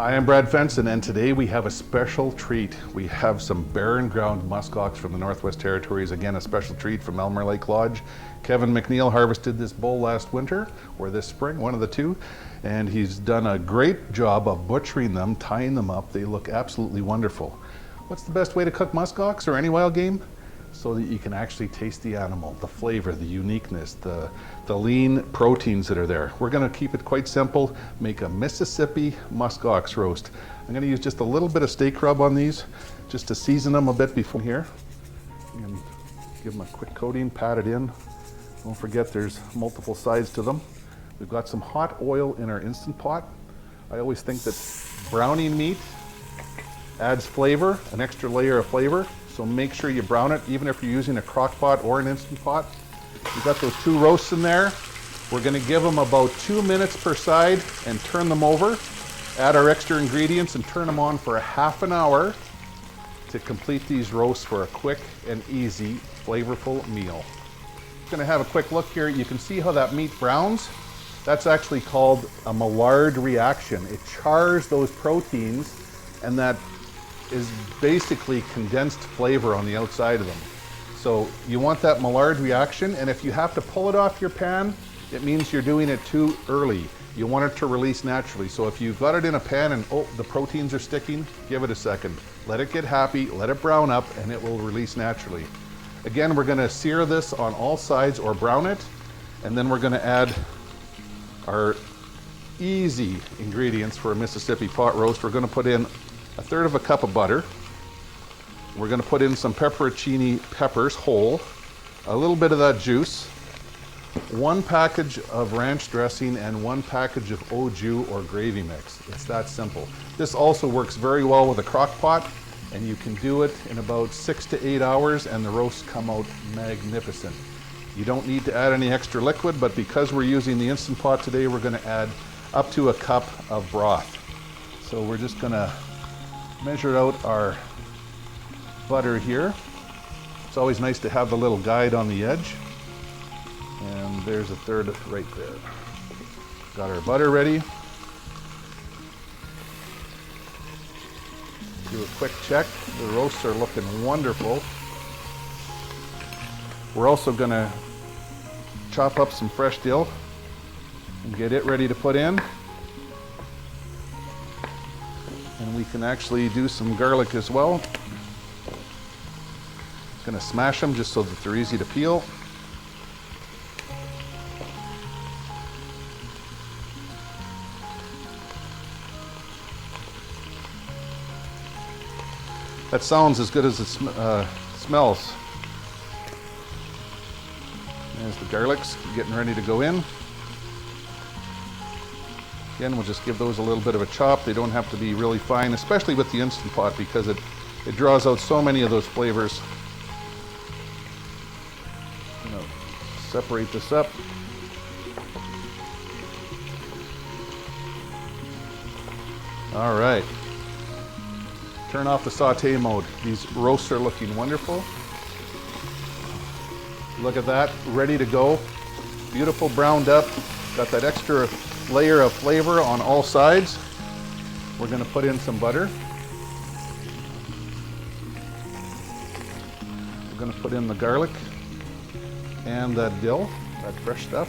Hi, I'm Brad Fenson, and today we have a special treat. We have some barren ground muskox from the Northwest Territories. Again, a special treat from Elmer Lake Lodge. Kevin McNeil harvested this bull last winter, or this spring, one of the two, and he's done a great job of butchering them, tying them up. They look absolutely wonderful. What's the best way to cook muskox or any wild game? So that you can actually taste the animal, the flavor, the uniqueness, the lean proteins that are there. We're going to keep it quite simple, make a Mississippi muskox roast. I'm going to use just a little bit of steak rub on these, just to season them a bit before here. And give them a quick coating, pat it in. Don't forget there's multiple sides to them. We've got some hot oil in our Instant Pot. I always think that browning meat adds flavor, an extra layer of flavor. So make sure you brown it, even if you're using a crock pot or an Instant Pot. We've got those two roasts in there. We're gonna give them about 2 minutes per side and turn them over. Add our extra ingredients and turn them on for a half an hour to complete these roasts for a quick and easy, flavorful meal. Gonna have a quick look here. You can see how that meat browns. That's actually called a Maillard reaction. It chars those proteins, and that is basically condensed flavor on the outside of them. So you want that Maillard reaction, and if you have to pull it off your pan, it means you're doing it too early. You want it to release naturally. So if you've got it in a pan and the proteins are sticking, give it a second. Let it get happy, let it brown up, and it will release naturally. Again, we're gonna sear this on all sides or brown it, and then we're gonna add our easy ingredients for a Mississippi pot roast. We're gonna put in 1/3 cup of butter. We're going to put in some pepperoncini peppers whole, a little bit of that juice, 1 package of ranch dressing, and 1 package of au jus or gravy mix. It's that simple. This also works very well with a crock pot, and you can do it in about 6 to 8 hours, and the roasts come out magnificent. You don't need to add any extra liquid, but because we're using the Instant Pot today, we're going to add up to a cup of broth. So we're just going to measure out our butter here. It's always nice to have the little guide on the edge. And there's 1/3 right there. Got our butter ready. Do a quick check. The roasts are looking wonderful. We're also gonna chop up some fresh dill and get it ready to put in. And we can actually do some garlic as well. Gonna smash them just so that they're easy to peel. That sounds as good as it smells. There's the garlics getting ready to go in. Again, we'll just give those a little bit of a chop. They don't have to be really fine, especially with the Instant Pot, because it draws out so many of those flavors. I'm gonna separate this up. All right. Turn off the saute mode. These roasts are looking wonderful. Look at that, ready to go. Beautiful browned up. Got that extra layer of flavor on all sides. We're going to put in some butter. We're going to put in the garlic and that dill, that fresh stuff.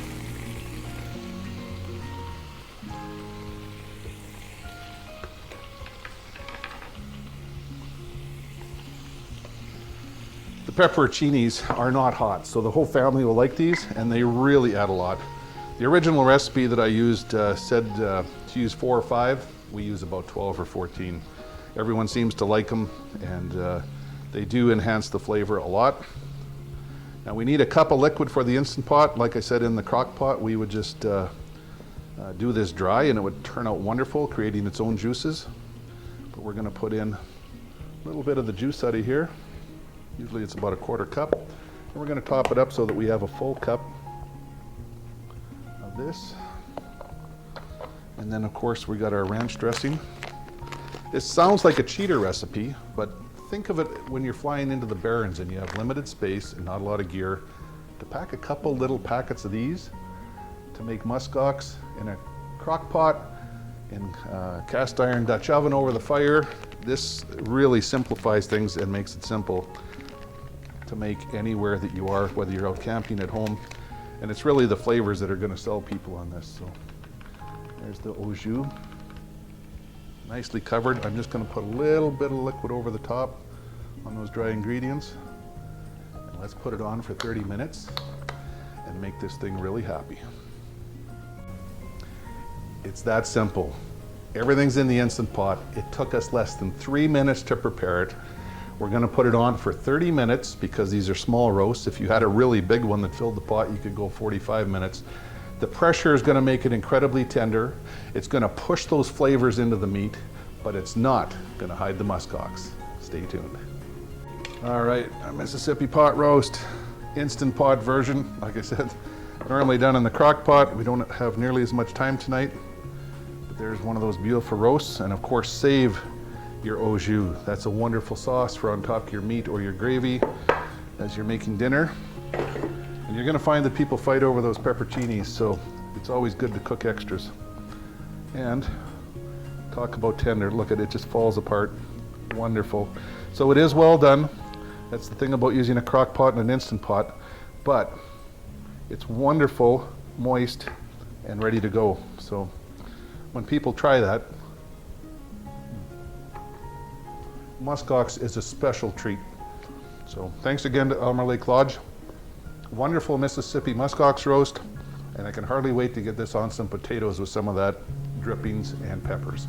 The pepperoncinis are not hot, so the whole family will like these, and they really add a lot. The original recipe that I used said to use 4 or 5. We use about 12 or 14. Everyone seems to like them, and they do enhance the flavor a lot. Now we need a cup of liquid for the Instant Pot. Like I said, in the crock pot, we would just do this dry, and it would turn out wonderful, creating its own juices. But we're going to put in a little bit of the juice out of here. Usually it's about 1/4 cup. And we're going to top it up so that we have a full cup of this. And then of course we got our ranch dressing. This sounds like a cheater recipe, but think of it when you're flying into the Barrens and you have limited space and not a lot of gear, to pack a couple little packets of these to make muskox in a crock pot in cast iron Dutch oven over the fire. This really simplifies things and makes it simple to make anywhere that you are, whether you're out camping at home. And it's really the flavors that are going to sell people on this. So there's the au jus, nicely covered. I'm just going to put a little bit of liquid over the top on those dry ingredients. And let's put it on for 30 minutes and make this thing really happy. It's that simple. Everything's in the Instant Pot. It took us less than 3 minutes to prepare it. We're going to put it on for 30 minutes because these are small roasts. If you had a really big one that filled the pot, you could go 45 minutes. The pressure is going to make it incredibly tender. It's going to push those flavors into the meat, but it's not going to hide the muskox. Stay tuned. All right, a Mississippi pot roast, Instant Pot version. Like I said, normally done in the crock pot. We don't have nearly as much time tonight. But there's one of those beautiful roasts, and of course, save your au jus. That's a wonderful sauce for on top of your meat or your gravy as you're making dinner. And you're going to find that people fight over those pepperoncinis, so it's always good to cook extras. And talk about tender. Look at it, just falls apart. Wonderful. So it is well done. That's the thing about using a crock pot and an Instant Pot, but it's wonderful, moist, and ready to go. So when people try that, muskox is a special treat. So thanks again to Elmer Lake Lodge. Wonderful Mississippi muskox roast, and I can hardly wait to get this on some potatoes with some of that drippings and peppers.